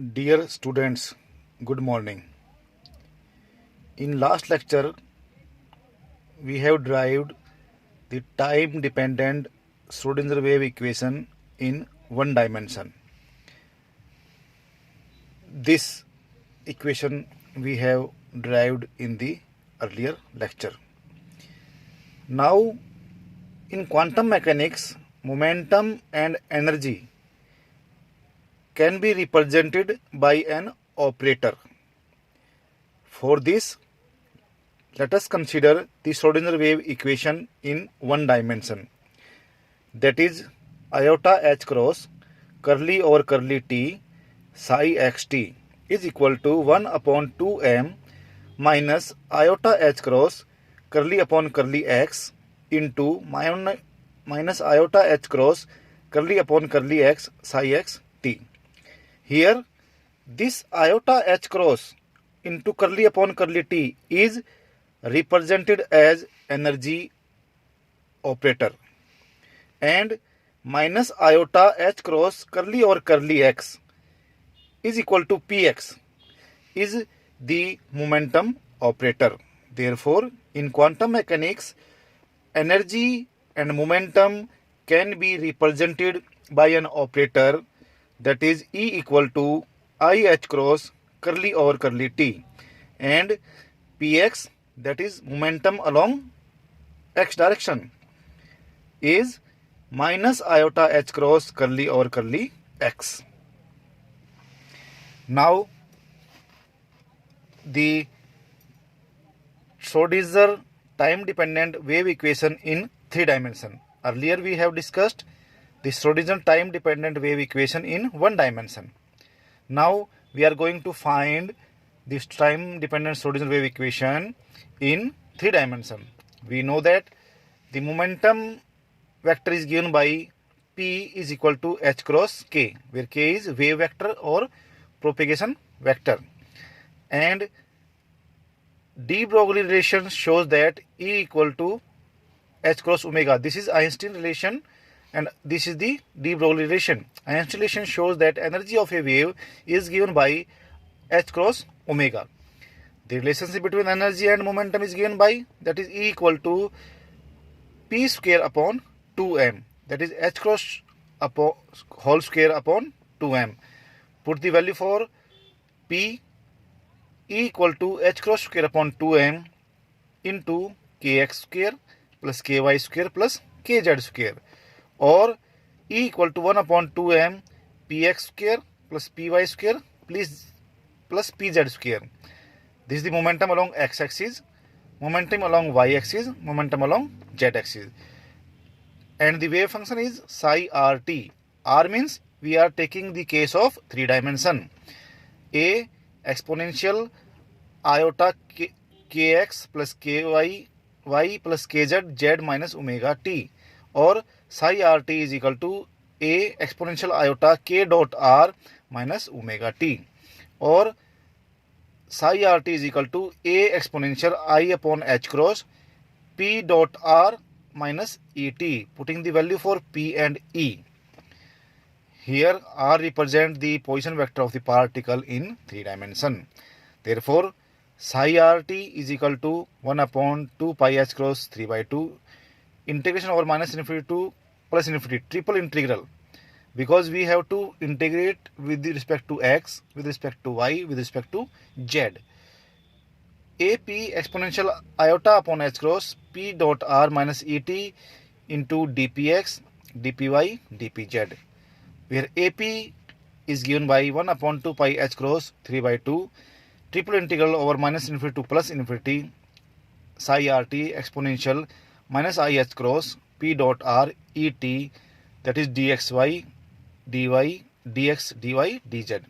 Dear students, good morning. In last lecture, we have derived the time-dependent Schrodinger wave equation in one dimension. This equation we have derived in the earlier lecture. Now, in quantum mechanics, momentum and energy can be represented by an operator. For this, let us consider the Schrodinger wave equation in one dimension. That is iota h cross curly over curly t psi xt is equal to 1 upon 2m minus iota h cross curly upon curly x into minus iota h cross curly upon curly x psi x t. Here, this iota h cross into curly upon curly t is represented as energy operator, and minus iota h cross curly over curly x is equal to px is the momentum operator. Therefore, in quantum mechanics, energy and momentum can be represented by an operator, that is E equal to I h cross curly over curly t, and px, that is momentum along x direction, is minus iota h cross curly over curly x. Now, the Schrodinger time-dependent wave equation in 3 dimensions. Earlier we have discussed the Schrodinger time-dependent wave equation in 1 dimension. Now we are going to find this time-dependent Schrodinger wave equation in 3 dimensions. We know that the momentum vector is given by P is equal to h cross k, where k is wave vector or propagation vector, and de Broglie relation shows that E equal to h cross omega. This is Einstein relation and this is the de Broglie relation. Einstein relation shows that energy of a wave is given by h cross omega. The relationship between energy and momentum is given by, that is E equal to p square upon 2m, that is h cross upon whole square upon 2m. Put the value for p, E equal to h cross square upon 2m into kx square plus ky square plus kz square, or E equal to 1 upon 2m px square plus py square plus pz square. This is the momentum along x-axis, momentum along y-axis, momentum along z-axis. And the wave function is psi rt. R means we are taking the case of 3 dimension. A exponential iota kx plus ky y plus kz z minus omega t, or psi rt is equal to a exponential iota k dot r minus omega t, or psi rt is equal to a exponential I upon h cross p dot r minus et, putting the value for p and e. Here r represents the position vector of the particle in 3 dimensions. Therefore, psi rt is equal to 1 upon 2 pi h cross 3 by 2 integration over minus infinity to plus infinity, triple integral, because we have to integrate with respect to x, with respect to y, with respect to z. ap exponential iota upon h cross p dot r minus et into dpx, dpy, dpz, where ap is given by 1 upon 2 pi h cross 3 by 2 triple integral over minus infinity to plus infinity psi rt exponential minus I h cross p dot r et, that is dxy dy dx dy dz.